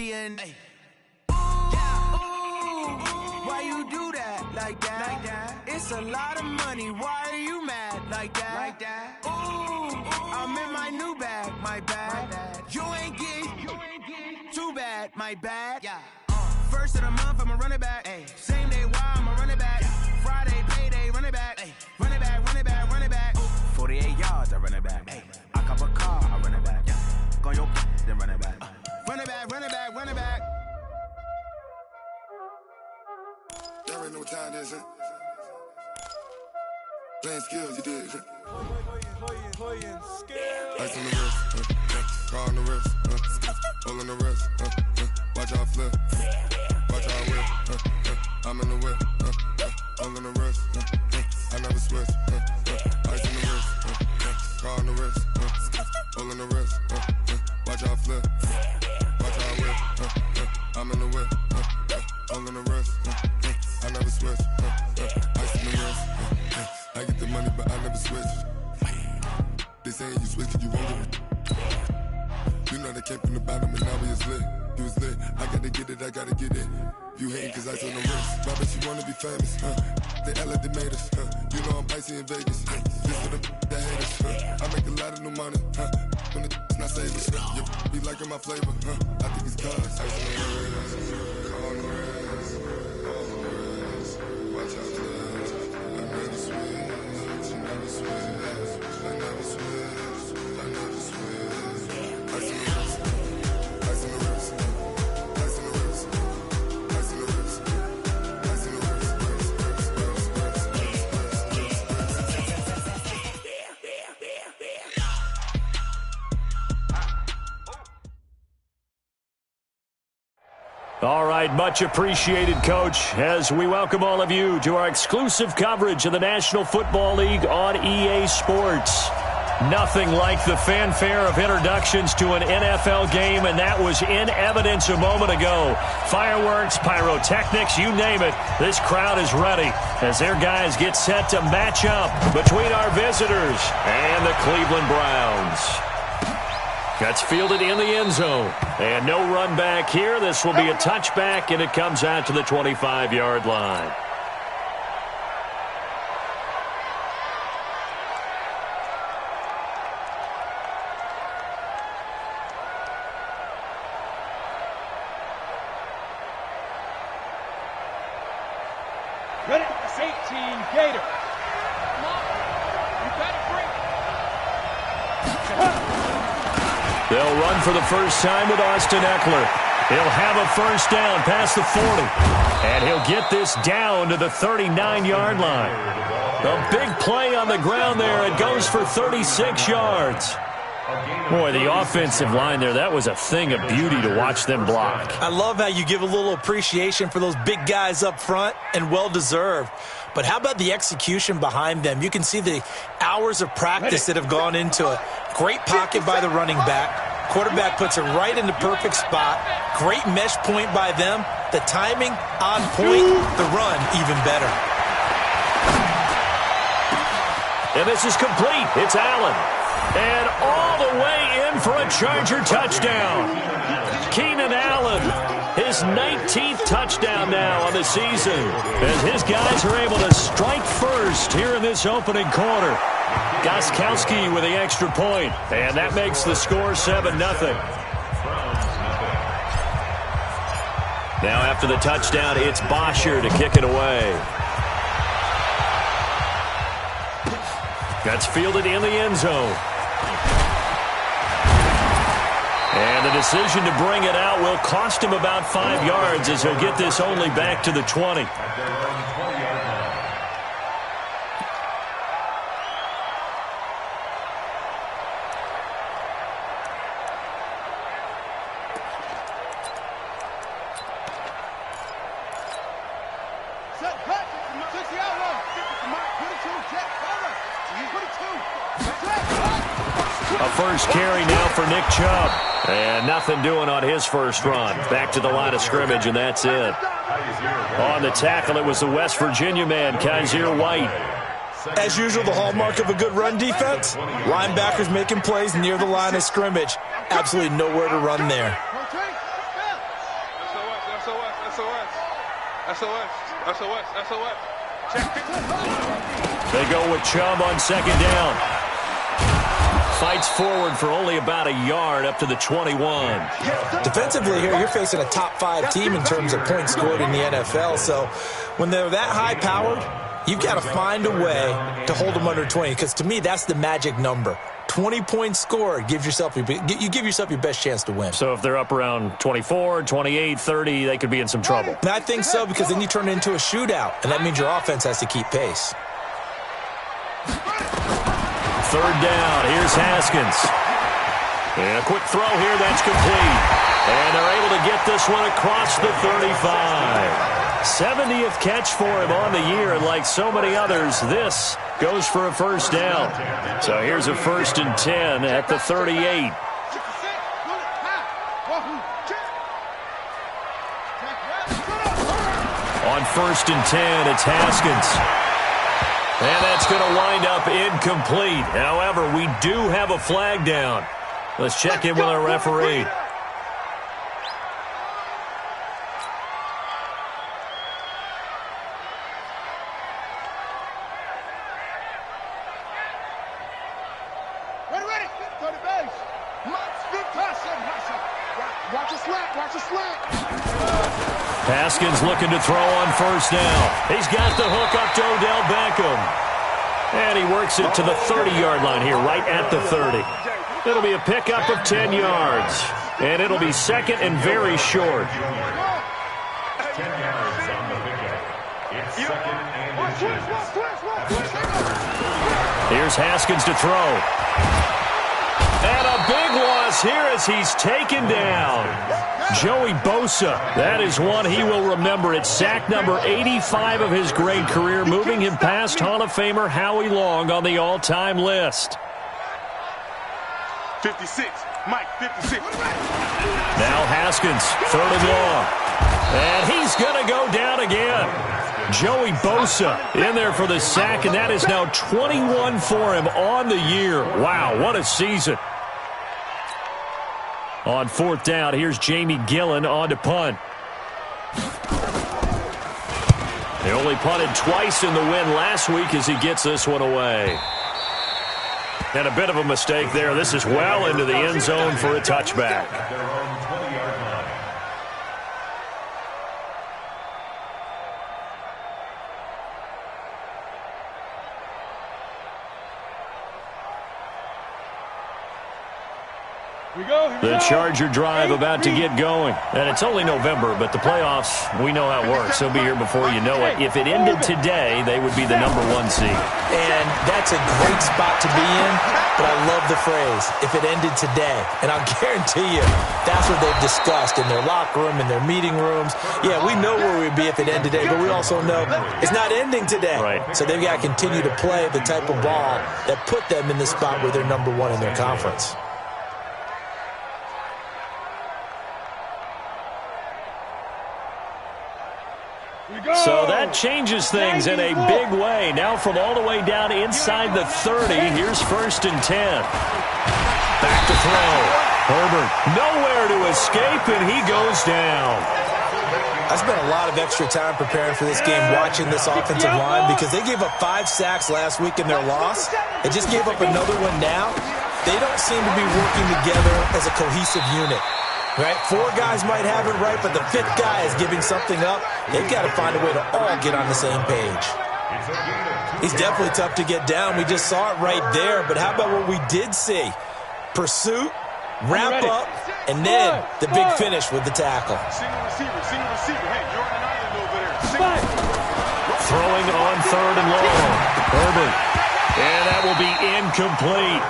She in. Hey. Ooh, why you do that like that? It's a lot of money. Why are you mad like that? Ooh, I'm in my new bag, my bad. You ain't get too bad, my bad. Yeah. First of the month, I'ma run it back. Ay. Same day, why I'ma run it back. Yeah. Friday, payday, run it back. Ay. Run it back, run it back, run it back. Ooh. 48 yards, I run it back. Ay. I cop a car, I run it back. Yeah. Go on your then run it back. Run it back, run it back, run it back. Y'all already know what time it is, huh? Playing skills, you did. Playing skills. Ice on the wrist, car on the wrist, hole on the wrist, watch out flip, watch out whip, I'm in the whip, hole on the wrist, I never switch, ice on the wrist, car on the wrist, hole on the wrist, watch out flip, watch out whip, I'm in the whip, hole on the wrist, I never switch, ice on the wrist, I get the money but I never switch. They saying you switch and you won't get it. You know they came from the bottom and now we is lit. You was lit, I gotta get it, I gotta get it. You hating cause I told the wrist. But I bet you wanna be famous, They LA they made us, You know I'm icy in Vegas, This for the that hate us, I make a lot of new money, When it's not savers, You be liking my flavor, I think it's cause ice on the wrist, car on the wrist, all on the wrist. Watch out for this, I never switch, you never switch. I never switch, I never switch. Ice on the wrist, ice on the wrist, ice on the wrist, ice on the wrist, ice on the wrist. All right, much appreciated, Coach, as we welcome all of you to our exclusive coverage of the National Football League on EA Sports. Nothing like the fanfare of introductions to an NFL game, and that was in evidence a moment ago. Fireworks, pyrotechnics, you name it. This crowd is ready as their guys get set to match up between our visitors and the Cleveland Browns. That's fielded in the end zone. And no run back here. This will be a touchback, and it comes out to the 25-yard line. Ready? It's 18, Gator. Come on. You better bring it. They'll run for the first time with Austin Eckler. He'll have a first down past the 40. And he'll get this down to the 39-yard line. A big play on the ground there. It goes for 36 yards. Boy, the offensive line there, that was a thing of beauty to watch them block. I love how you give a little appreciation for those big guys up front, and well-deserved. But how about the execution behind them? You can see the hours of practice that have gone into it. Great pocket by the running back. Quarterback puts it right in the perfect spot. Great mesh point by them. The timing on point. The run even better. And this is complete. It's Allen. And all the way in for a Charger touchdown. Keenan Allen, his 19th touchdown now on the season, as his guys are able to strike first here in this opening quarter. Gostkowski with the extra point, and that makes the score 7-0. Now after the touchdown, it's Bosher to kick it away. That's fielded in the end zone. And the decision to bring it out will cost him about 5 yards, as he'll get this only back to the 20. A first carry now for Nick Chubb. And nothing doing on his first run. Back to the line of scrimmage, and that's it. On the tackle, it was the West Virginia man, Kaiser White. As usual, the hallmark of a good run defense, linebackers making plays near the line of scrimmage. Absolutely nowhere to run there. SOS. They go with Chubb on second down. Fights forward for only about a yard up to the 21. Defensively here, you're facing a top-5 team in terms of points scored in the NFL. So when they're that high-powered, you've got to find a way to hold them under 20. Because to me, that's the magic number. 20 points scored, you give yourself your best chance to win. So if they're up around 24, 28, 30, they could be in some trouble. And I think so, because then you turn it into a shootout, and that means your offense has to keep pace. Third down, here's Haskins. And a quick throw here, that's complete. And they're able to get this one across the 35. 70th catch for him on the year, and like so many others, this goes for a first down. So here's a 1st and 10 at the 38. On 1st and 10, it's Haskins. And that's going to wind up incomplete. However, we do have a flag down. Let's check in with our referee. Haskins looking to throw on 1st down. He's got the hook up to Odell Beckham. And he works it to the 30-yard line here, right at the 30. It'll be a pickup of 10 yards. And it'll be second and very short. Here's Haskins to throw. And a big loss here as he's taken down. Joey Bosa, that is one he will remember. It's sack number 85 of his great career, moving him past Hall of Famer Howie Long on the all-time list. 56, Mike, 56. Now Haskins, 3rd and long. And he's going to go down again. Joey Bosa in there for the sack, and that is now 21 for him on the year. Wow, what a season. On 4th down, here's Jamie Gillen on to punt. He only punted twice in the win last week as he gets this one away. And a bit of a mistake there. This is well into the end zone for a touchback. The Charger drive about to get going. And it's only November, but the playoffs, we know how it works. They'll be here before you know it. If it ended today, they would be the #1 seed. And that's a great spot to be in, but I love the phrase, if it ended today. And I'll guarantee you, that's what they've discussed in their locker room, in their meeting rooms. Yeah, we know where we'd be if it ended today, but we also know it's not ending today. Right. So they've got to continue to play the type of ball that put them in the spot where they're #1 in their conference. So that changes things in a big way. Now from all the way down inside the 30, here's 1st and 10. Back to throw. Herbert nowhere to escape, and he goes down. I spent a lot of extra time preparing for this game, watching this offensive line, because they gave up 5 sacks last week in their loss. They just gave up another one now. They don't seem to be working together as a cohesive unit. Right? 4 guys might have it right, but the 5th guy is giving something up. They've got to find a way to all get on the same page. He's definitely tough to get down. We just saw it right there, but how about what we did see? Pursuit, wrap up, and then the big finish with the tackle. Single receiver. Hey, you're on an island over there. Throwing on 3rd and long. Herbert. And that will be incomplete.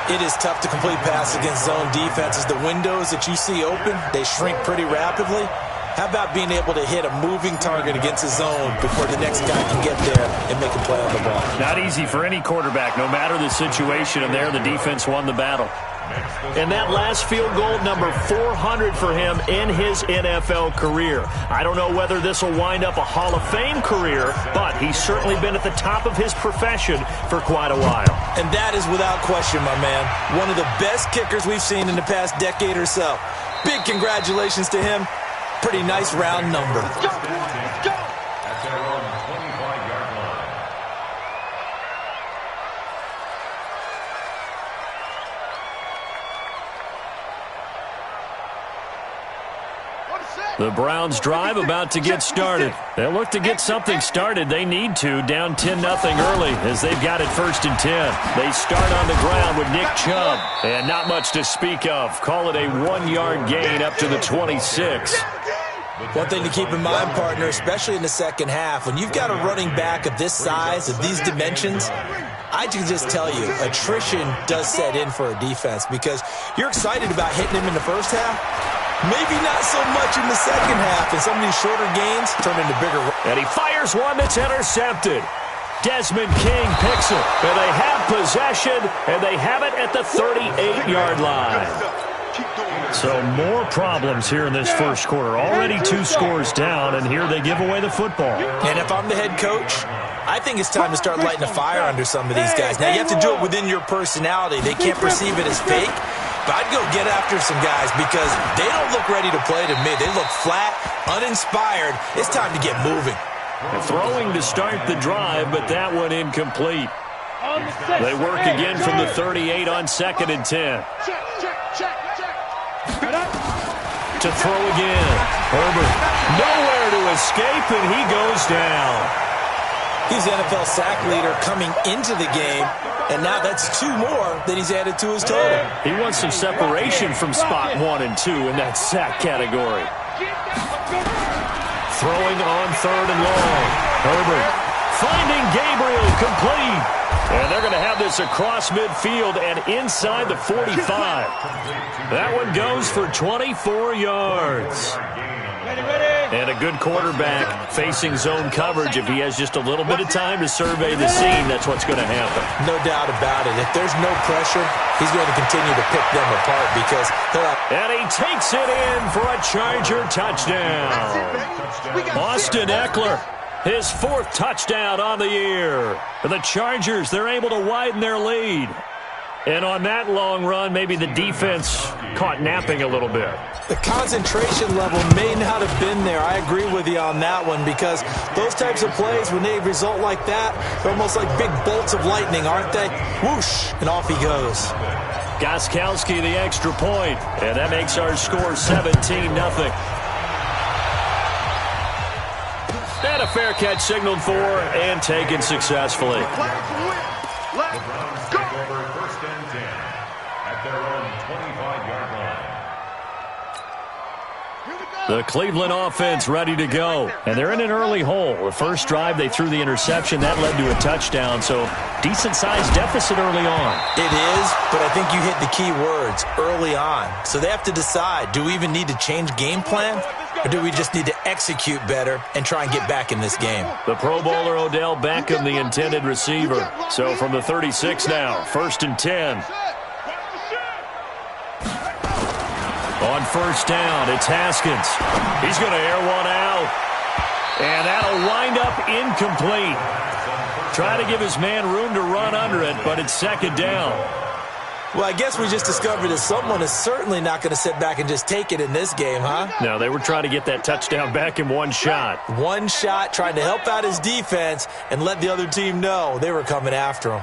It is tough to complete passes against zone defenses. The windows that you see open, they shrink pretty rapidly. How about being able to hit a moving target against a zone before the next guy can get there and make a play on the ball? Not easy for any quarterback, no matter the situation, and there the defense won the battle. And that last field goal, number 400 for him in his NFL career. I don't know whether this will wind up a Hall of Fame career, but he's certainly been at the top of his profession for quite a while. And that is without question, my man. One of the best kickers we've seen in the past decade or so. Big congratulations to him. Pretty nice round number. Let's go. Let's go. At their own 25-yard line. The Browns drive about to get started. They'll look to get something started. They need to, down 10-0 early as they've got it 1st and 10. They start on the ground with Nick Chubb. And not much to speak of. Call it a 1-yard gain up to the 26. One thing to keep in mind, partner, especially in the second half, when you've got a running back of this size, of these dimensions, I can just tell you, attrition does set in for a defense because you're excited about hitting him in the first half. Maybe not so much in the second half, and some of these shorter gains turn into bigger. And he fires one that's intercepted. Desmond King picks it, and they have possession, and they have it at the 38-yard line. So more problems here in this first quarter. Already 2 scores down, and here they give away the football. And if I'm the head coach, I think it's time to start lighting a fire under some of these guys. Now, you have to do it within your personality. They can't perceive it as fake. But I'd go get after some guys because they don't look ready to play to me. They look flat, uninspired. It's time to get moving. Throwing to start the drive, but that one incomplete. They work again from the 38 on 2nd and 10. To throw again. Herbert nowhere to escape, and he goes down. He's the NFL sack leader coming into the game, and now that's 2 more that he's added to his total. He wants some separation from spot 1 and 2 in that sack category. Throwing on 3rd and long. Herbert finding Gabriel complete. And they're going to have this across midfield and inside the 45. That one goes for 24 yards. And a good quarterback facing zone coverage. If he has just a little bit of time to survey the scene, that's what's going to happen. No doubt about it. If there's no pressure, he's going to continue to pick them apart because and he takes it in for a Charger touchdown. Austin Eckler, his 4th touchdown on the year. For the Chargers, they're able to widen their lead. And on that long run, maybe the defense caught napping a little bit. The concentration level may not have been there. I agree with you on that one because those types of plays, when they result like that, they're almost like big bolts of lightning, aren't they? Whoosh, and off he goes. Gostkowski, the extra point, and that makes our score 17-0. And a fair catch signaled for and taken successfully. The Cleveland offense ready to go. And they're in an early hole. The first drive, they threw the interception. That led to a touchdown. So decent-sized deficit early on. It is, but I think you hit the key words, early on. So they have to decide, do we even need to change game plan? Or do we just need to execute better and try and get back in this game? The Pro Bowler Odell Beckham, the intended receiver. So from the 36 now, 1st and 10. On 1st down, it's Haskins. He's going to air one out. And that'll wind up incomplete. Try to give his man room to run under it, but it's 2nd down. Well, I guess we just discovered that someone is certainly not going to sit back and just take it in this game, huh? No, they were trying to get that touchdown back in one shot. One shot, trying to help out his defense and let the other team know they were coming after him.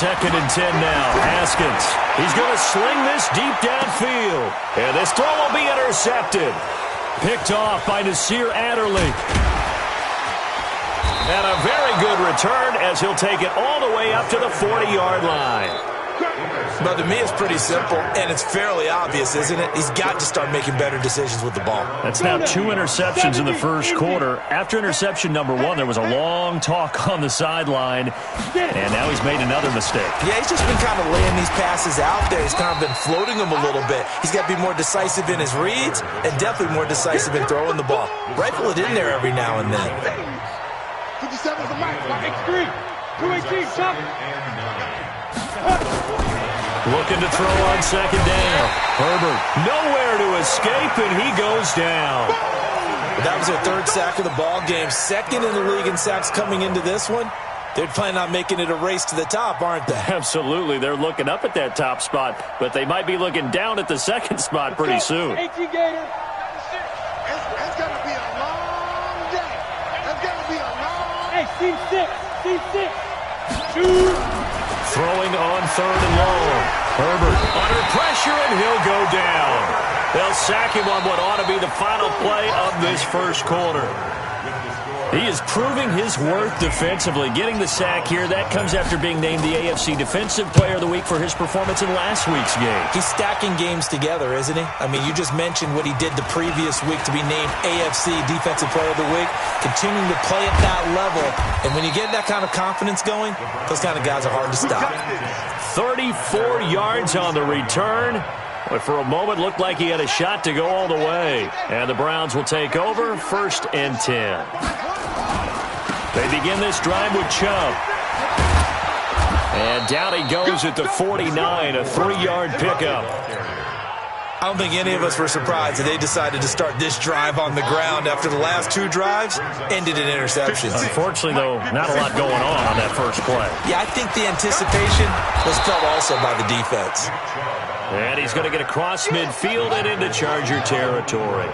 2nd and 10 now. Haskins. He's going to sling this deep downfield. And this throw will be intercepted. Picked off by Nasir Adderley. And a very good return as he'll take it all the way up to the 40-yard line. But to me, it's pretty simple, and it's fairly obvious, isn't it? He's got to start making better decisions with the ball. That's now 2 interceptions in the first quarter. After interception number 1, there was a long talk on the sideline, and now he's made another mistake. Yeah, he's just been kind of laying these passes out there. He's kind of been floating them a little bit. He's got to be more decisive in his reads and definitely more decisive in throwing the ball. Rifle it in there every now and then. 57's the mark. X3. 218, chop. Looking to throw on 2nd down. Herbert nowhere to escape, and he goes down. That was their 3rd sack of the ball game. 2nd in the league in sacks coming into this one. They're planning on making it a race to the top, aren't they? Absolutely. They're looking up at that top spot, but they might be looking down at the second spot pretty soon. 18 Gator. It's going to be a long day. It's going to be a long Hey, C6. Shoot. Throwing on third and long. Herbert under pressure, and he'll go down. They'll sack him on what ought to be the final play of this first quarter. He is proving his worth defensively. Getting the sack here, that comes after being named the AFC Defensive Player of the Week for his performance in last week's game. He's stacking games together, isn't he? I mean, you just mentioned what he did the previous week to be named AFC Defensive Player of the Week, continuing to play at that level. And when you get that kind of confidence going, those kind of guys are hard to stop. 34 yards on the return. But for a moment, looked like he had a shot to go all the way. And the Browns will take over, 1st and 10. They begin this drive with Chubb. And down he goes at the 49, a 3-yard pickup. I don't think any of us were surprised that they decided to start this drive on the ground after the last 2 drives ended in interceptions. Unfortunately, though, not a lot going on that first play. Yeah, I think the anticipation was felt also by the defense. And he's going to get across midfield and into Charger territory.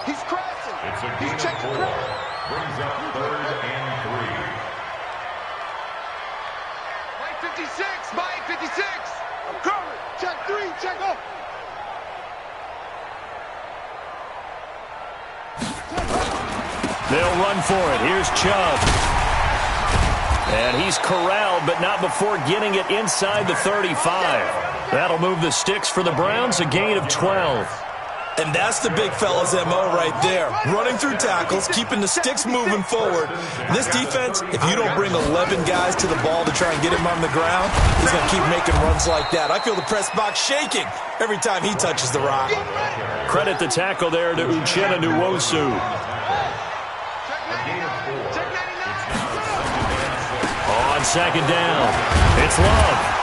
He's crossing. He's checking cross. Brings up 3rd and 3. Mike 56. Mike 56. Cover. Check 3. Check up. They'll run for it. Here's Chubb. And he's corralled, but not before getting it inside the 35. That'll move the sticks for the Browns, a gain of 12. And that's the big fella's MO right there. Running through tackles, keeping the sticks moving forward. This defense, if you don't bring 11 guys to the ball to try and get him on the ground, he's going to keep making runs like that. I feel the press box shaking every time he touches the rock. Credit the tackle there to Uchenna Nwosu. On 2nd down, it's Love.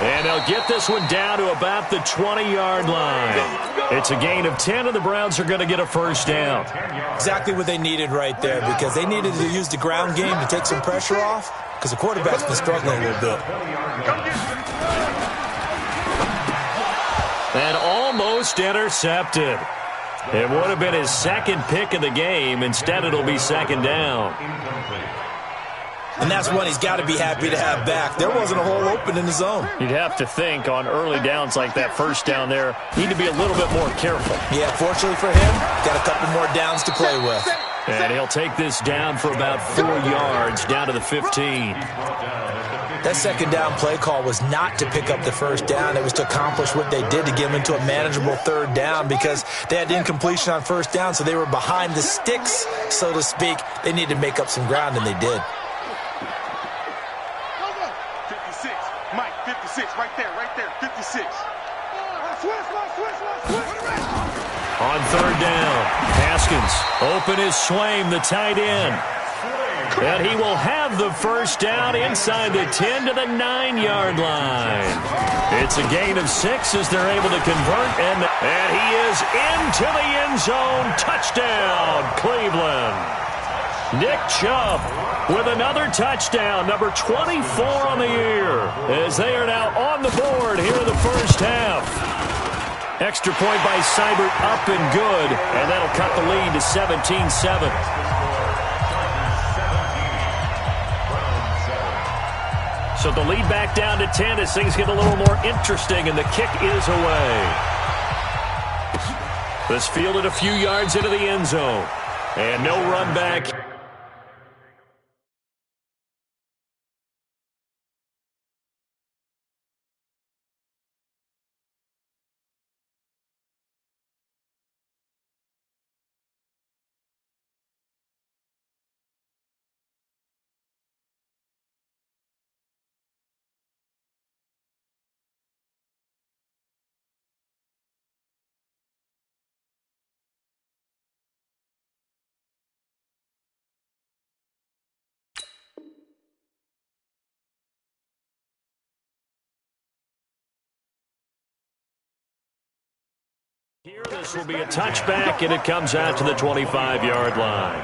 And they'll get this one down to about the 20-yard line. It's a gain of 10, and the Browns are going to get a 1st down. Exactly what they needed right there, because they needed to use the ground game to take some pressure off, because the quarterback's been struggling a little bit. And almost intercepted. It would have been his 2nd pick of the game. Instead, it'll be 2nd down. And that's one he's got to be happy to have back. There wasn't a hole open in the zone. You'd have to think on early downs like that 1st down there, need to be a little bit more careful. Yeah, fortunately for him, got a couple more downs to play with. And he'll take this down for about 4 yards, down to the 15. That 2nd down play call was not to pick up the 1st down. It was to accomplish what they did to get them into a manageable 3rd down, because they had incompletion on 1st down, so they were behind the sticks, so to speak. They needed to make up some ground, and they did. 56. Mike 56. Right there. 56. On 3rd down, Haskins, open is Swaim, the tight end. And he will have the 1st down inside the 10 to the 9-yard line. It's a gain of 6 as they're able to convert, and he is into the end zone. Touchdown, Cleveland. Nick Chubb with another touchdown, number 24 on the year, as they are now on the board here in the 1st half. Extra point by Seibert, up and good, and that'll cut the lead to 17-7. So the lead back down to 10 as things get a little more interesting, and the kick is away. This fielded a few yards into the end zone, and no run back. Here, this will be a touchback, and it comes out to the 25-yard line.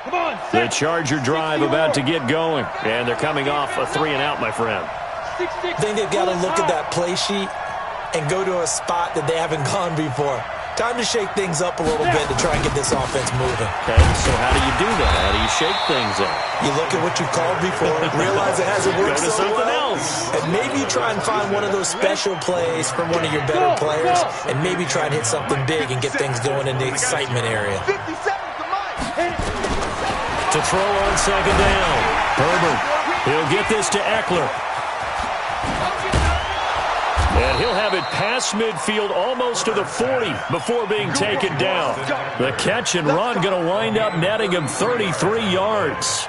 Come on, The Charger drive about to get going. And they're coming off a 3-and-out, my friend. I think they've got to look at that play sheet and go to a spot that they haven't gone before. Time to shake things up a little bit to try and get this offense moving. Okay, so how do you do that? How do you shake things up? You look at what you've called before, realize it hasn't worked Go to so something well, else. and maybe try and find one of those special plays from one of your better players, and maybe try and hit something big and get things going in the excitement area. 50 seconds to Mike. To throw on second down. Herbert. He'll get this to Eckler. And he'll have it past midfield almost to the 40 before being taken down. The catch and run going to wind up netting him 33 yards.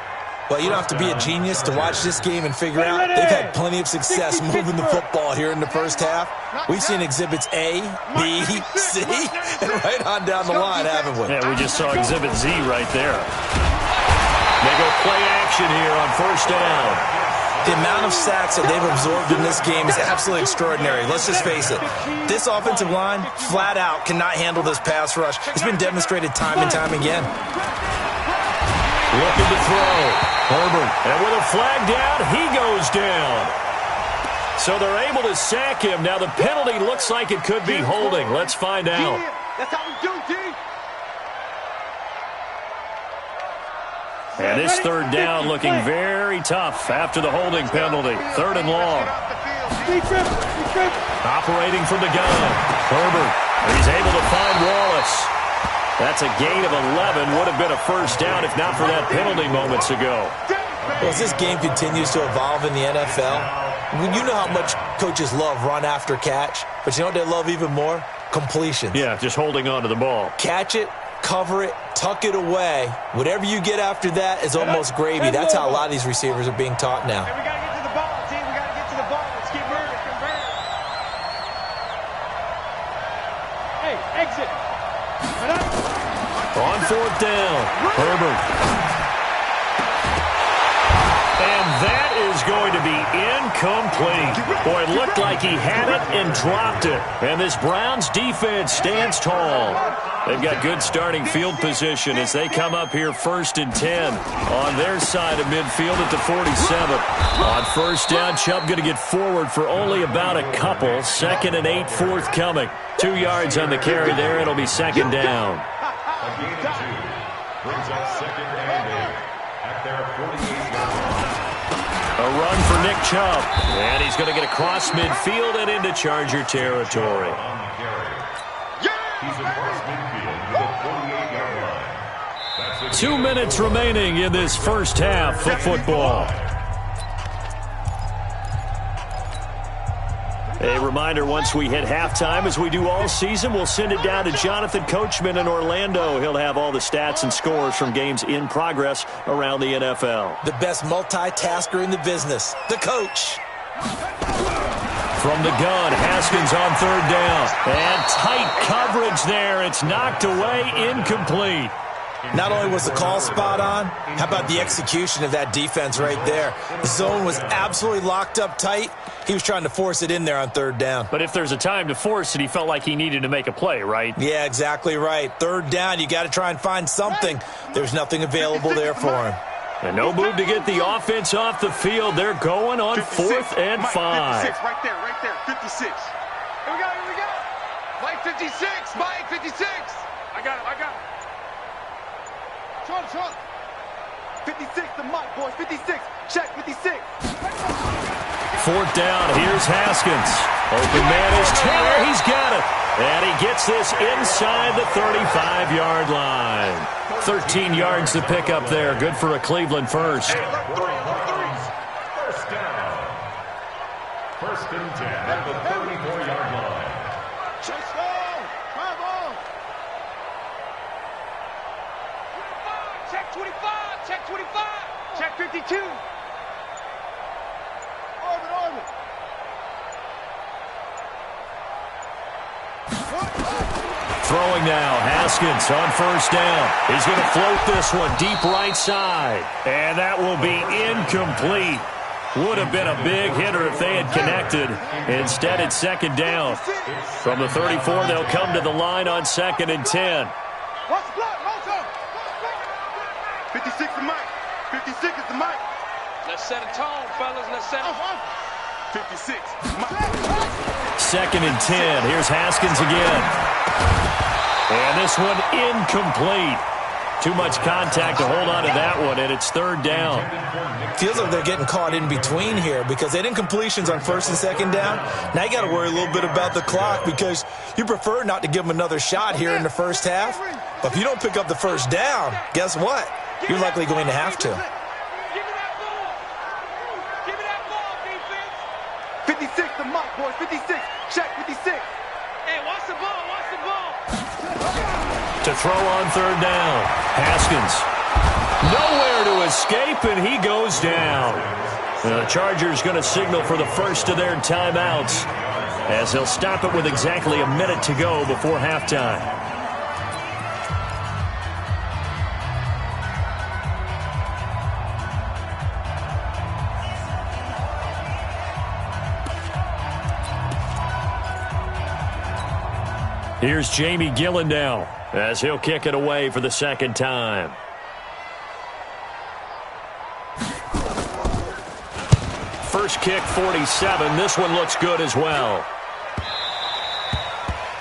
Well, you don't have to be a genius to watch this game and figure out they've had plenty of success moving the football here in the first half. We've seen exhibits A, B, C, and right on down the line, haven't we? Yeah, we just saw exhibit Z right there. They go play action here on first down. The amount of sacks that they've absorbed in this game is absolutely extraordinary. Let's just face it. This offensive line, flat out, cannot handle this pass rush. It's been demonstrated time and time again. Looking to throw. Herbert. And with a flag down, he goes down. So they're able to sack him. Now the penalty looks like it could be holding. Let's find out. That's how we do, G. And this third down looking very tough after the holding penalty. Third and long. Operating from the gun. Herbert. He's able to find Wallace. That's a gain of 11. Would have been a first down if not for that penalty moments ago. Well, as this game continues to evolve in the NFL, you know how much coaches love run after catch, but you know what they love even more? Completions. Yeah, just holding on to the ball. Catch it, cover it, tuck it away. Whatever you get after that is almost gravy. That's how a lot of these receivers are being taught now. Hey, we got to get to the ball, team. We got to get to the ball. Let's keep moving. Hey, exit. On fourth down, Herbert. And that is going to be incomplete. Boy, it looked like he had it and dropped it. And this Browns defense stands tall. They've got good starting field position as they come up here first and 10 on their side of midfield at the 47. On first down, Chubb going to get forward for only about a couple. Second and 8 forthcoming. 2 yards on the carry there. It'll be second down. A gain of 2 brings up second and 8 at their 48-yard line. A run for Nick Chubb. And he's going to get across midfield and into Charger territory. On the carry. He's across midfield to the 48-yard line. That's 2 minutes remaining in this first half of football. A reminder, once we hit halftime, as we do all season, we'll send it down to Jonathan Coachman in Orlando. He'll have all the stats and scores from games in progress around the NFL. The best multitasker in the business, the coach. From the gun, Haskins on third down. And tight coverage there. It's knocked away, incomplete. Not only was the call spot on, how about the execution of that defense right there? The zone was absolutely locked up tight. He was trying to force it in there on third down. But if there's a time to force it, he felt like he needed to make a play, right? Yeah, exactly right. Third down, you got to try and find something. There's nothing available there for him. And no move to get the offense off the field. They're going on 4th and 5. 56, right there, 56. Here we go. Mike 56, Mike 56. I got him. Sean. 56 to Mike, boys, 56. Check, 56. 4th down, here's Haskins. Open man is Taylor, he's got it. And he gets this inside the 35-yard line. 13 yards to pick up there. Good for a Cleveland first. First down. First and 10 at the 34-yard line. Check 25. Check 25. Check 52. Orbit. Throwing now, Haskins on first down. He's going to float this one deep right side. And that will be incomplete. Would have been a big hitter if they had connected. Instead, it's second down. From the 34, they'll come to the line on 2nd and 10. 56 is Mike. 56 is the Mike. Let's set a tone, fellas. Let's set it. 56, Mike. 2nd and 10. Here's Haskins again. And this one incomplete. Too much contact to hold on to that one, and it's 3rd down. Feels like they're getting caught in between here because they had incompletions on 1st and 2nd down. Now you got to worry a little bit about the clock because you prefer not to give them another shot here in the first half. But if you don't pick up the 1st down, guess what? You're likely going to have to. 56 the Mike, boys. 56. Check 56. Hey, watch the ball. Watch the ball. To throw on 3rd down. Haskins. Nowhere to escape, and he goes down. The Chargers going to signal for the first of their timeouts as they'll stop it with exactly a minute to go before halftime. Here's Jamie Gillandale as he'll kick it away for the 2nd time. First kick, 47. This one looks good as well.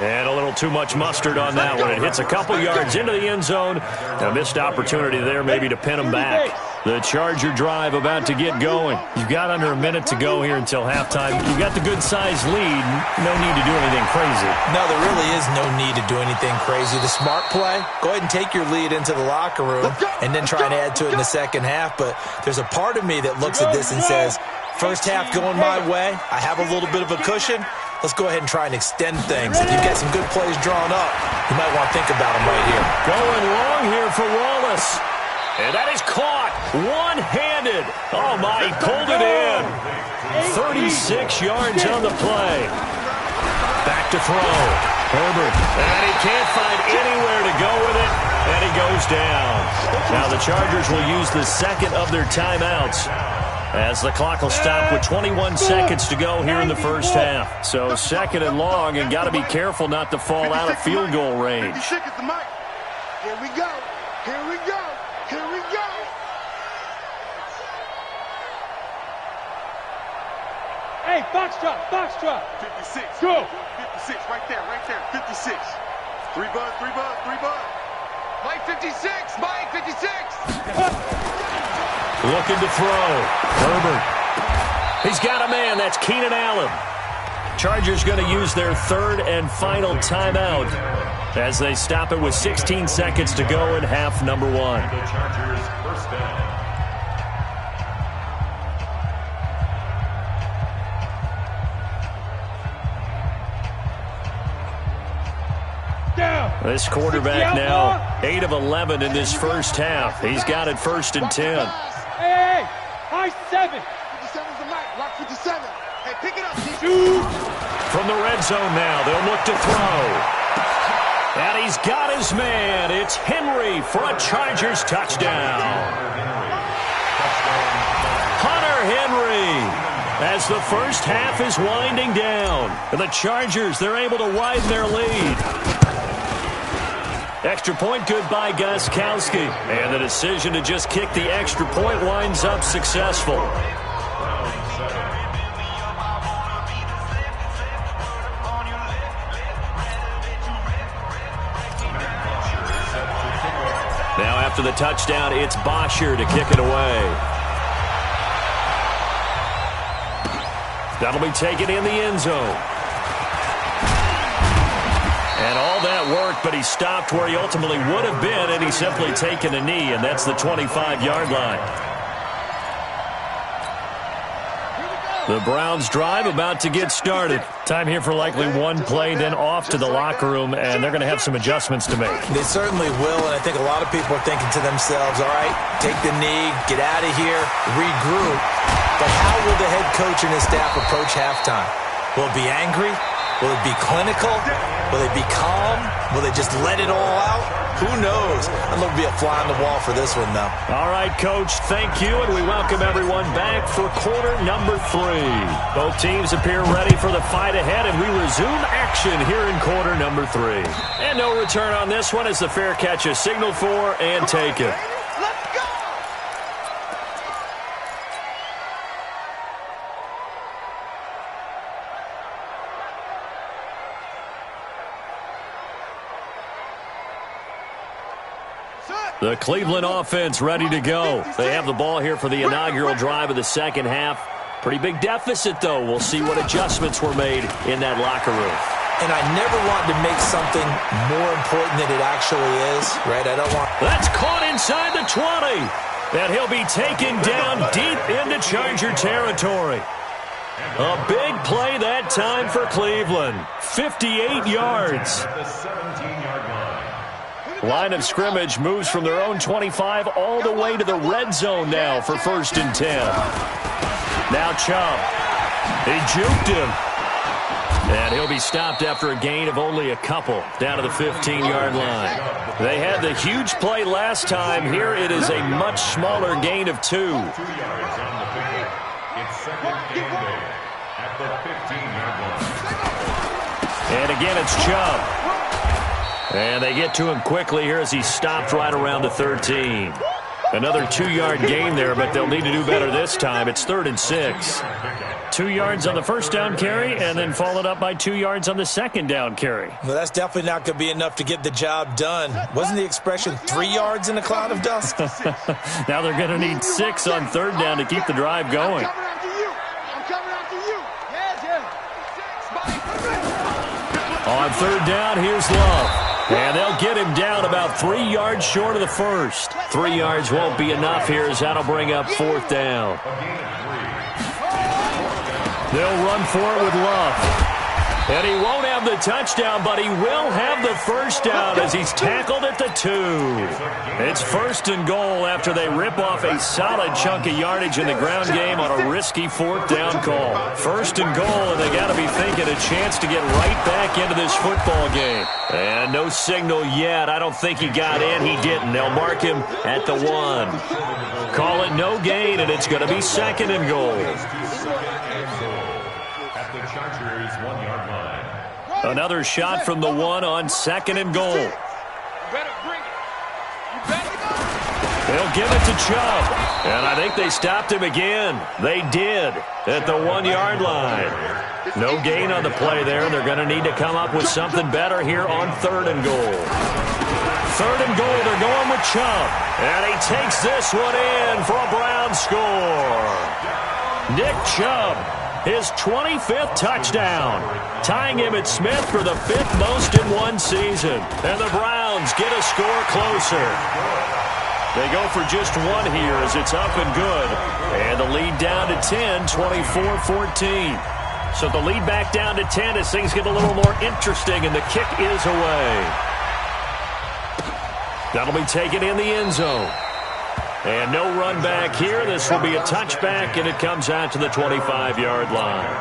And a little too much mustard on that one. It hits a couple yards into the end zone. A missed opportunity there maybe to pin him back. The Charger drive about to get going. You've got under a minute to go here until halftime. You've got the good-sized lead. No need to do anything crazy. No, there really is no need to do anything crazy. The smart play, go ahead and take your lead into the locker room and then try and add to it in the second half. But there's a part of me that looks at this and says, first half going my way, I have a little bit of a cushion. Let's go ahead and try and extend things. If you've got some good plays drawn up, you might want to think about them right here. Going long here for Wallace. And that is caught one-handed. Oh, my, he pulled it in. 36 yards on the play. Back to throw. Herbert. And he can't find anywhere to go with it. And he goes down. Now the Chargers will use the 2nd of their timeouts as the clock will stop with 21 seconds to go here in the first half. So 2nd and long, and got to be careful not to fall out of field goal range. 56 is the Mike. Here we go. Here we go. Here we go. Hey, box drop. 56. Go. 56, right there. 56. 3 buzz. Mike 56. Mike 56. Looking to throw. Herbert. He's got a man. That's Keenan Allen. Chargers going to use their 3rd and final timeout as they stop it with 16 seconds to go in half number 1. The Chargers first down. This quarterback now 8 of 11 in this first half. He's got it 1st and 10. Hey, high 7. 57's the Mike. Lock 57. Hey, pick it up. From the red zone now, they'll look to throw. And he's got his man. It's Henry for a Chargers touchdown. Hunter Henry. As the first half is winding down. And the Chargers, they're able to widen their lead. Extra point good by Gostkowski. And the decision to just kick the extra point winds up successful. Now after the touchdown, it's Bosher to kick it away. That'll be taken in the end zone. And all that work, but he stopped where he ultimately would have been, and he's simply taken a knee, and that's the 25-yard line. The Browns drive about to get started. Time here for likely one play, then off to the locker room, and they're going to have some adjustments to make. They certainly will, and I think a lot of people are thinking to themselves, all right, take the knee, get out of here, regroup. But how will the head coach and his staff approach halftime? Will it be angry? Will it be clinical? Will they be calm? Will they just let it all out? Who knows? I'd love to be a fly on the wall for this one, though. All right, Coach, thank you, and we welcome everyone back for quarter number 3. Both teams appear ready for the fight ahead, and we resume action here in quarter number 3. And no return on this one as the fair catch is signaled for and taken. Let's go! The Cleveland offense ready to go. They have the ball here for the inaugural drive of the second half. Pretty big deficit, though. We'll see what adjustments were made in that locker room. And I never want to make something more important than it actually is, right? I don't want... That's caught inside the 20. And he'll be taken down deep into Charger territory. A big play that time for Cleveland. 58 yards. The 17-yard line. Line of scrimmage moves from their own 25 all the way to the red zone now for 1st and 10. Now Chubb. He juked him. And he'll be stopped after a gain of only a couple down to the 15-yard line. They had the huge play last time. Here it is a much smaller gain of 2. 2 yards on the pickup. It's 2nd and 8 at the 15-yard line. And again, it's Chubb. And they get to him quickly here as he stopped right around the 13. Another 2-yard gain there, but they'll need to do better this time. It's 3rd and 6. 2 yards on the first down carry, and then followed up by 2 yards on the second down carry. Well, that's definitely not going to be enough to get the job done. Wasn't the expression 3 yards in a cloud of dust? Now they're going to need 6 on 3rd down to keep the drive going. I'm coming after you. On 3rd down, here's Love. And they'll get him down about 3 yards short of the first. 3 yards won't be enough here as that'll bring up 4th down. They'll run for it with Love. And he won't have the touchdown, but he will have the first down as he's tackled at the 2. It's 1st and goal after they rip off a solid chunk of yardage in the ground game on a risky 4th down call. 1st and goal, and they got to be thinking a chance to get right back into this football game. And no signal yet. I don't think he got in. He didn't. They'll mark him at the 1. Call it no gain, and it's going to be 2nd and goal. Another shot from the 1 on 2nd and goal. They'll give it to Chubb. And I think they stopped him again. They did at the 1 yard line. No gain on the play there. They're going to need to come up with something better here on 3rd and goal. 3rd and goal, they're going with Chubb. And he takes this one in for a Brown score. Nick Chubb, his 25th touchdown, tying him at Smith for the 5th most in one season. And the Browns get a score closer. They go for just 1 here as it's up and good. And the lead down to 10, 24-14. So the lead back down to 10 as things get a little more interesting, and the kick is away. That'll be taken in the end zone. And no run back here. This will be a touchback, and it comes out to the 25-yard line.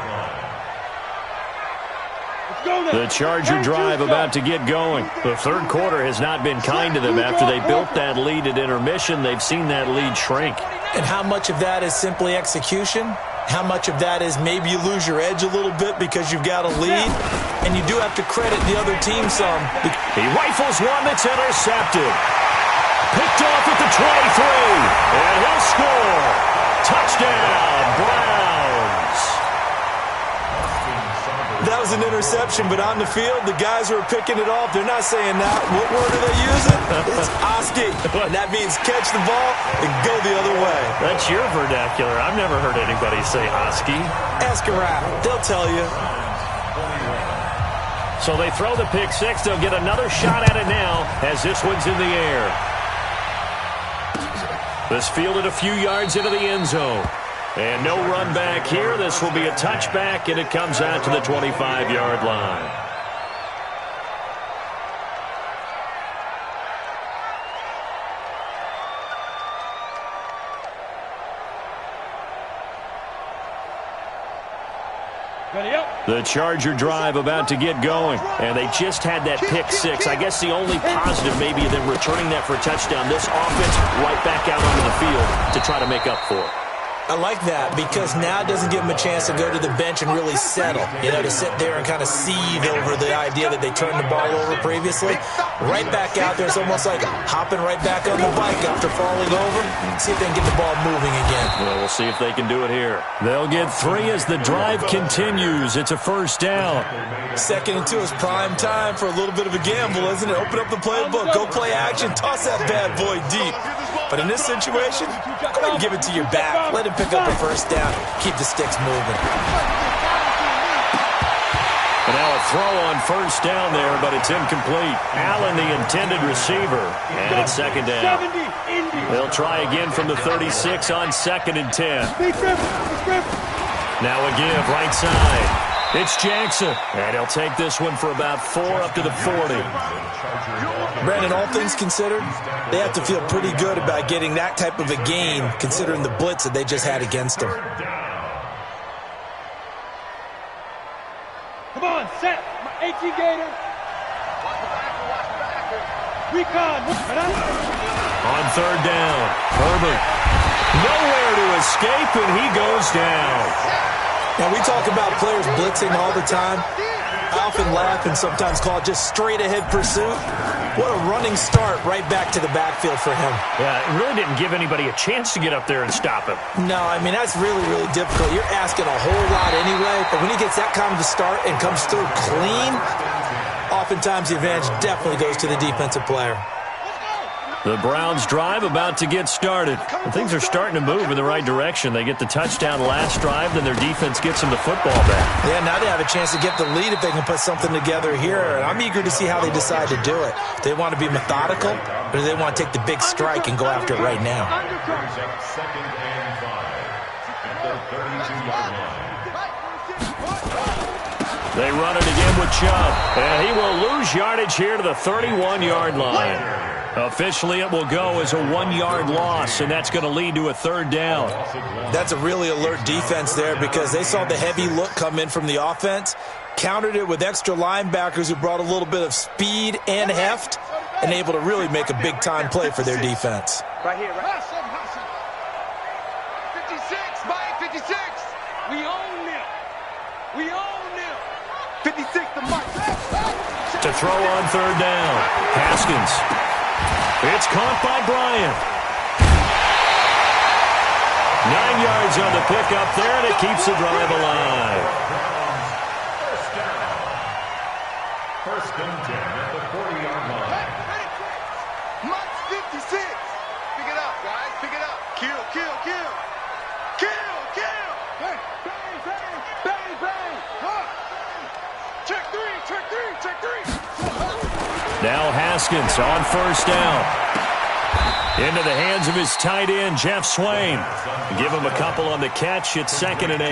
The Charger drive about to get going. The 3rd quarter has not been kind to them. After they built that lead at intermission, they've seen that lead shrink. And how much of that is simply execution? How much of that is maybe you lose your edge a little bit because you've got a lead? And you do have to credit the other team some. He rifles one that's intercepted. Picked off at the 23. And he'll score. Touchdown, Browns. That was an interception, but on the field, the guys who are picking it off, they're not saying that. What word are they using? It's Oski. And that means catch the ball and go the other way. That's your vernacular. I've never heard anybody say Oski. Ask around. They'll tell you. So they throw the pick 6. They'll get another shot at it now as this one's in the air. This fielded a few yards into the end zone. And no run back here. This will be a touchback, and it comes out to the 25-yard line. The Charger drive about to get going, and they just had that pick 6. I guess the only positive maybe of them returning that for a touchdown. This offense right back out onto the field to try to make up for it. I like that because now it doesn't give them a chance to go to the bench and really settle, to sit there and kind of seethe over the idea that they turned the ball over previously. Right back out there, it's almost like hopping right back on the bike after falling over. See if they can get the ball moving again. Well, we'll see if they can do it here. They'll get 3 as the drive continues. It's a first down. 2nd and 2 is prime time for a little bit of a gamble, isn't it? Open up the playbook, go play action, toss that bad boy deep. But in this situation, go ahead and give it to your back. Let him pick up a first down. Keep the sticks moving. And now a throw on first down there, but it's incomplete. Allen, the intended receiver, and it's 2nd down. They'll try again from the 36 on 2nd and 10. Now a give right side. It's Jackson, and he'll take this one for about 4 up to the 40. Brandon, all things considered, they have to feel pretty good about getting that type of a gain considering the blitz that they just had against them. Come on, set. 18 Gator. Recon. On 3rd down, Herbert. Nowhere to escape, and he goes down. Now, we talk about players blitzing all the time. I often laugh and sometimes call it just straight-ahead pursuit. What a running start right back to the backfield for him. Yeah, it really didn't give anybody a chance to get up there and stop him. No, I mean, that's really, really difficult. You're asking a whole lot anyway, but when he gets that kind of a start and comes through clean, oftentimes the advantage definitely goes to the defensive player. The Browns drive about to get started. And things are starting to move in the right direction. They get the touchdown last drive, then their defense gets them the football back. Yeah, now they have a chance to get the lead if they can put something together here. And I'm eager to see how they decide to do it. Do they want to be methodical, or do they want to take the big strike and go after it right now? 2nd and 5 at the 32-yard line. They run it again with Chubb. And he will lose yardage here to the 31-yard line. Officially, it will go as a 1-yard loss, and that's going to lead to a 3rd down. That's a really alert defense there because they saw the heavy look come in from the offense, countered it with extra linebackers who brought a little bit of speed and heft, and able to really make a big-time play for their defense. Right here, right? 56, Mike, 56. We own them. We own them. 56 to Mike. To throw on 3rd down, Haskins. It's caught by Bryant. 9 yards on the pickup there, and it keeps the drive alive. First and 10 at the 40-yard line. Mike's 56. Pick it up, guys. Pick it up. Kill, kill, kill. Kill, kill. Bang, bang, bang, bang, bang. Check 3, check 3, check 3. Now Haskins on 1st down. Into the hands of his tight end, Jeff Swain. Give him a couple on the catch. It's 2nd and 8.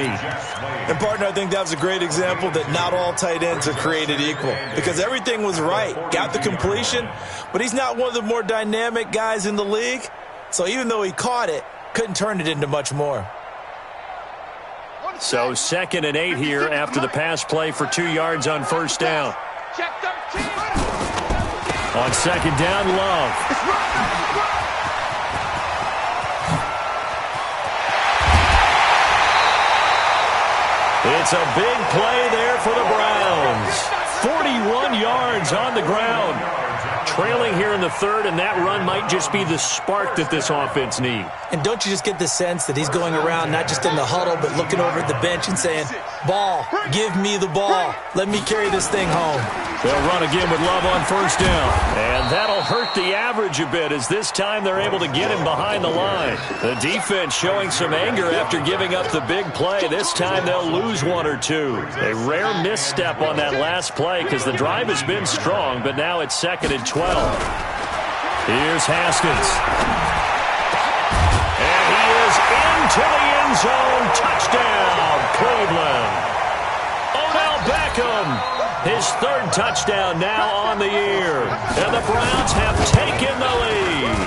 And, partner, I think that was a great example that not all tight ends are created equal because everything was right. Got the completion, but he's not one of the more dynamic guys in the league. So even though he caught it, couldn't turn it into much more. So 2nd and 8 here after the pass play for 2 yards on 1st down. Check 13. On 2nd down, Love. It's a big play there for the Browns. 41 yards on the ground. Trailing here in the 3rd, and that run might just be the spark that this offense needs. And don't you just get the sense that he's going around not just in the huddle but looking over at the bench and saying, ball, give me the ball. Let me carry this thing home. They'll run again with Love on 1st down. And that'll hurt the average a bit as this time they're able to get him behind the line. The defense showing some anger after giving up the big play. This time they'll lose 1 or 2. A rare misstep on that last play because the drive has been strong, but now it's 2nd and 12. Here's Haskins. And he is into the end zone. Touchdown, Cleveland. Odell Beckham. His 3rd touchdown now on the year. And the Browns have taken the lead.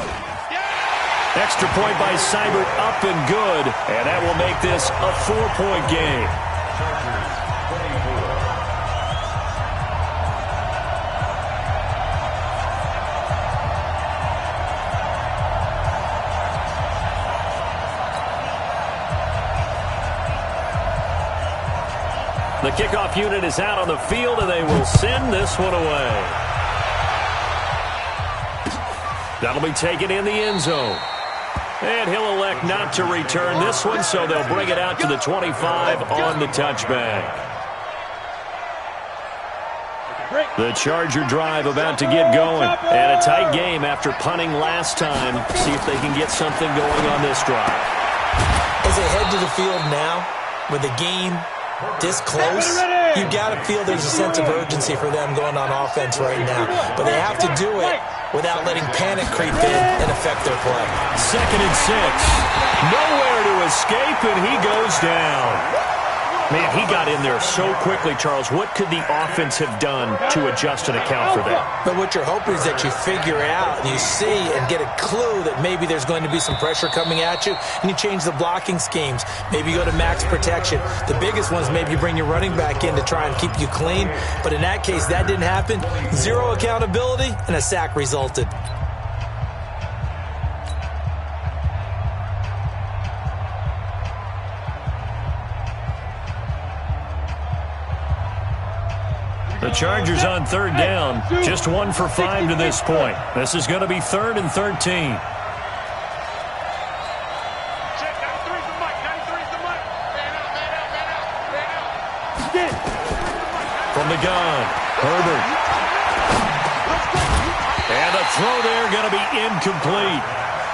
Extra point by Seibert up and good. And that will make this a 4-point game. The kickoff unit is out on the field, and they will send this one away. That'll be taken in the end zone. And he'll elect not to return this one, so they'll bring it out to the 25 on the touchback. The Charger drive about to get going. And a tight game after punting last time. See if they can get something going on this drive. As they head to the field now, with the game this close, you've got to feel there's a sense of urgency for them going on offense right now. But they have to do it without letting panic creep in and affect their play. 2nd and 6. Nowhere to escape, and he goes down. Man, he got in there so quickly, Charles. What could the offense have done to adjust and account for that? But what you're hoping is that you figure out, you see and get a clue that maybe there's going to be some pressure coming at you, and you change the blocking schemes. Maybe you go to max protection. The biggest ones, maybe you bring your running back in to try and keep you clean. But in that case, that didn't happen. 0 accountability, and a sack resulted. The Chargers on 3rd down. Just 1 for 5 to this point. This is going to be 3rd and 13. From the gun, Herbert. And a throw there going to be incomplete.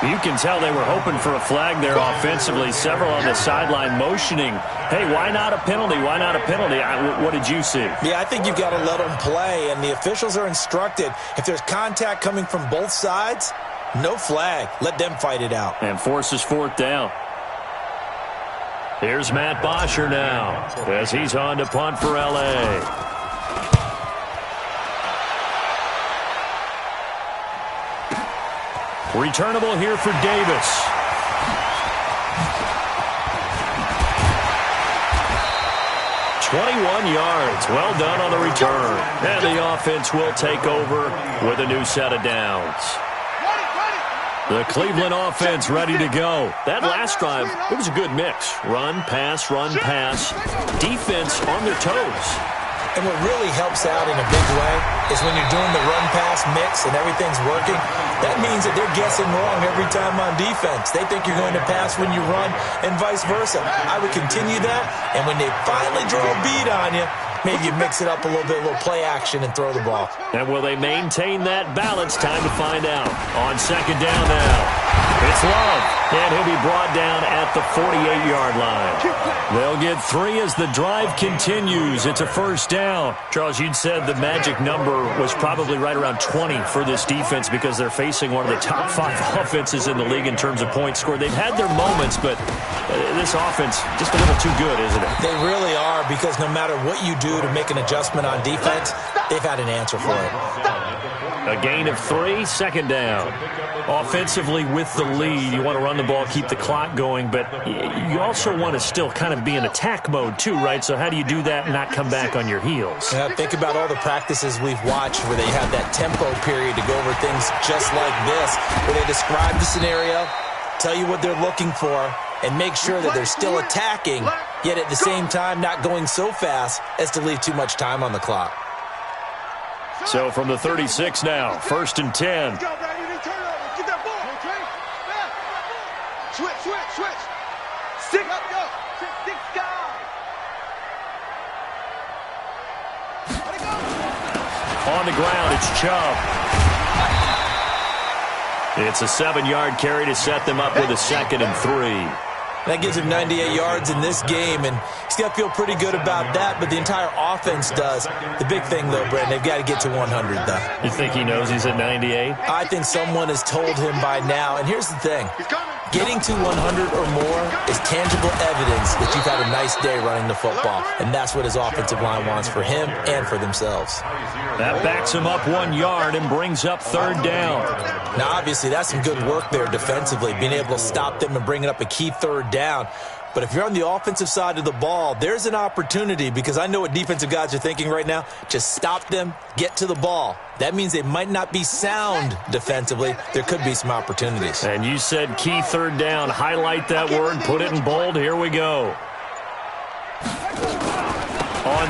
You can tell they were hoping for a flag there offensively. Several on the sideline motioning, hey, why not a penalty? Why not a penalty? What did you see? Yeah, I think you've got to let them play, and the officials are instructed. If there's contact coming from both sides, no flag. Let them fight it out. And forces 4th down. Here's Matt Bosher now as he's on to punt for L.A. Returnable here for Davis. $21 yards. Well done on the return. And the offense will take over with a new set of downs. The Cleveland offense ready to go. That last drive, it was a good mix. Run, pass, defense on their toes. And what really helps out in a big way is when you're doing the run-pass mix and everything's working, that means that they're guessing wrong every time on defense. They think you're going to pass when you run and vice versa. I would continue that, and when they finally draw a bead on you, maybe you mix it up a little bit, a little play action, and throw the ball. And will they maintain that balance? Time to find out. On 2nd down now. It's Love, and he'll be brought down at the 48-yard line. They'll get 3 as the drive continues. It's a 1st down. Charles, you'd said the magic number was probably right around 20 for this defense because they're facing one of the top 5 offenses in the league in terms of points scored. They've had their moments, but this offense just a little too good, isn't it? They really are, because no matter what you do to make an adjustment on defense, they've had an answer for it. A gain of 3, 2nd down. Offensively with the lead, you want to run the ball, keep the clock going, but you also want to still kind of be in attack mode too, right? So how do you do that and not come back on your heels? Yeah, think about all the practices we've watched where they have that tempo period to go over things just like this, where they describe the scenario, tell you what they're looking for, and make sure that they're still attacking, yet at the same time not going so fast as to leave too much time on the clock. So from the 36 now, 1st and 10. Switch. Stick up, go. Stick guy. On the ground, it's Chubb. It's a 7-yard carry to set them up with a 2nd and 3. That gives him 98 yards in this game, and he's got to feel pretty good about that, but the entire offense does. The big thing, though, Brent, they've got to get to 100, though. You think he knows he's at 98? I think someone has told him by now, and here's the thing. Getting to 100 or more is tangible evidence that you've had a nice day running the football, and that's what his offensive line wants for him and for themselves. That backs him up 1 yard and brings up 3rd down. Now, obviously, that's some good work there defensively, being able to stop them and bringing up a key 3rd down. But if you're on the offensive side of the ball, there's an opportunity, because I know what defensive guys are thinking right now. Just stop them, get to the ball. That means they might not be sound defensively. There could be some opportunities. And you said key 3rd down. Highlight that word, put it in bold. Here we go. On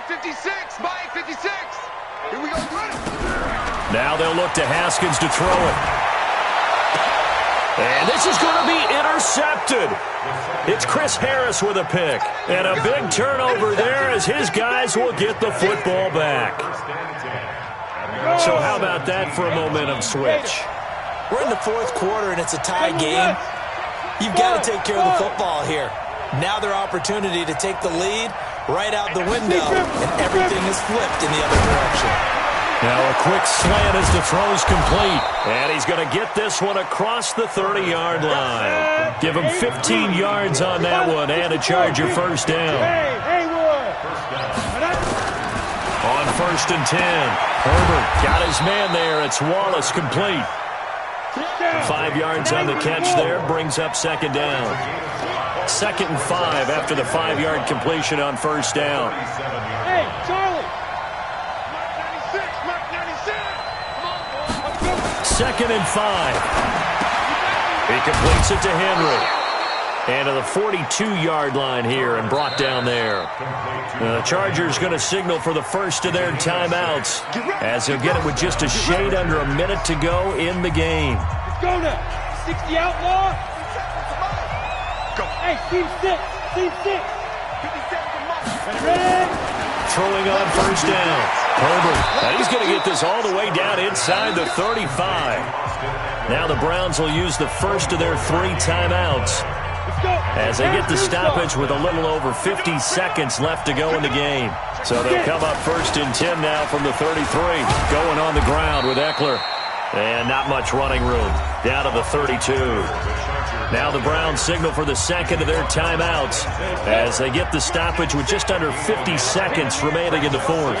My 56! My 56! Here we go. Now they'll look to Haskins to throw it. And this is going to be intercepted. It's Chris Harris with a pick. And a big turnover there as his guys will get the football back. So how about that for a momentum switch? We're in the fourth quarter, and it's a tie game. You've got to take care of the football here. Now their opportunity to take the lead right out the window, and everything is flipped in the other direction. Now a quick slant as the throw's complete. And he's going to get this one across the 30-yard line. Give him 15 yards on that one and a Charger first down. On 1st and 10, Herbert got his man there. It's Wallace complete. 5 yards on the catch there, brings up second down. 2nd and 5 after the 5-yard completion on first down. Hey, Charlie! 2nd and 5. He completes it to Henry. And to the 42-yard line here and brought down there. The Chargers going to signal for the first of their timeouts as he'll get it with just a shade under a minute to go in the game. Let's go now. 60 outlaw. Go. Hey, team 6. Team 6. Ready? Throwing on first down. Herbert. Now he's going to get this all the way down inside the 35. Now the Browns will use the first of their 3 timeouts as they get the stoppage with a little over 50 seconds left to go in the game. So they'll come up 1st and 10 now from the 33. Going on the ground with Eckler. And not much running room. Down to the 32. Now the Browns signal for the second of their timeouts as they get the stoppage with just under 50 seconds remaining in the fourth.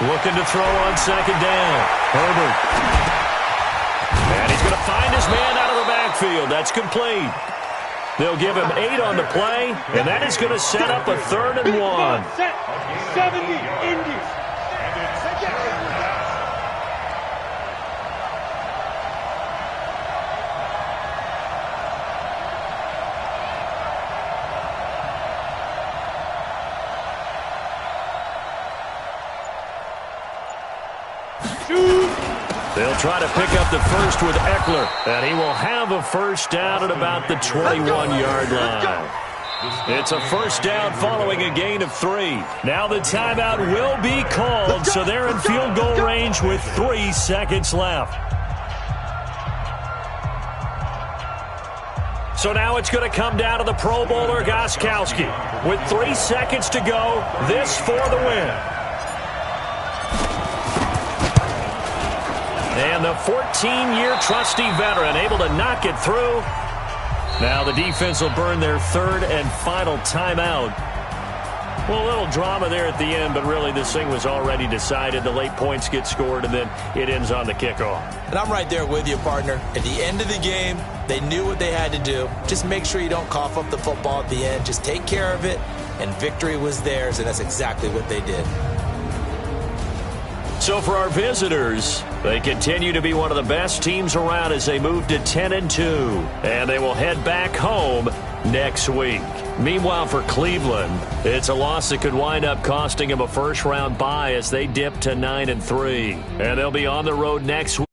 Looking to throw on second down. Herbert. And he's going to find his man out of the backfield. That's complete. They'll give him 8 on the play, and that is going to set up a 3rd and 1. 70 Indies. They'll try to pick up the first with Eckler, and he will have a first down at about the 21-yard line. It's a first down following a gain of 3. Now the timeout will be called, so they're in field goal range with 3 seconds left. So now it's going to come down to the Pro Bowler Gostkowski. With 3 seconds to go, this for the win. And the 14-year trusty veteran able to knock it through. Now the defense will burn their 3rd and final timeout. Well, a little drama there at the end, but really this thing was already decided. The late points get scored, and then it ends on the kickoff. And I'm right there with you, partner. At the end of the game, they knew what they had to do. Just make sure you don't cough up the football at the end. Just take care of it, and victory was theirs, and that's exactly what they did. So for our visitors, they continue to be one of the best teams around as they move to 10-2, and they will head back home next week. Meanwhile, for Cleveland, it's a loss that could wind up costing them a first-round bye as they dip to 9-3, and they'll be on the road next week.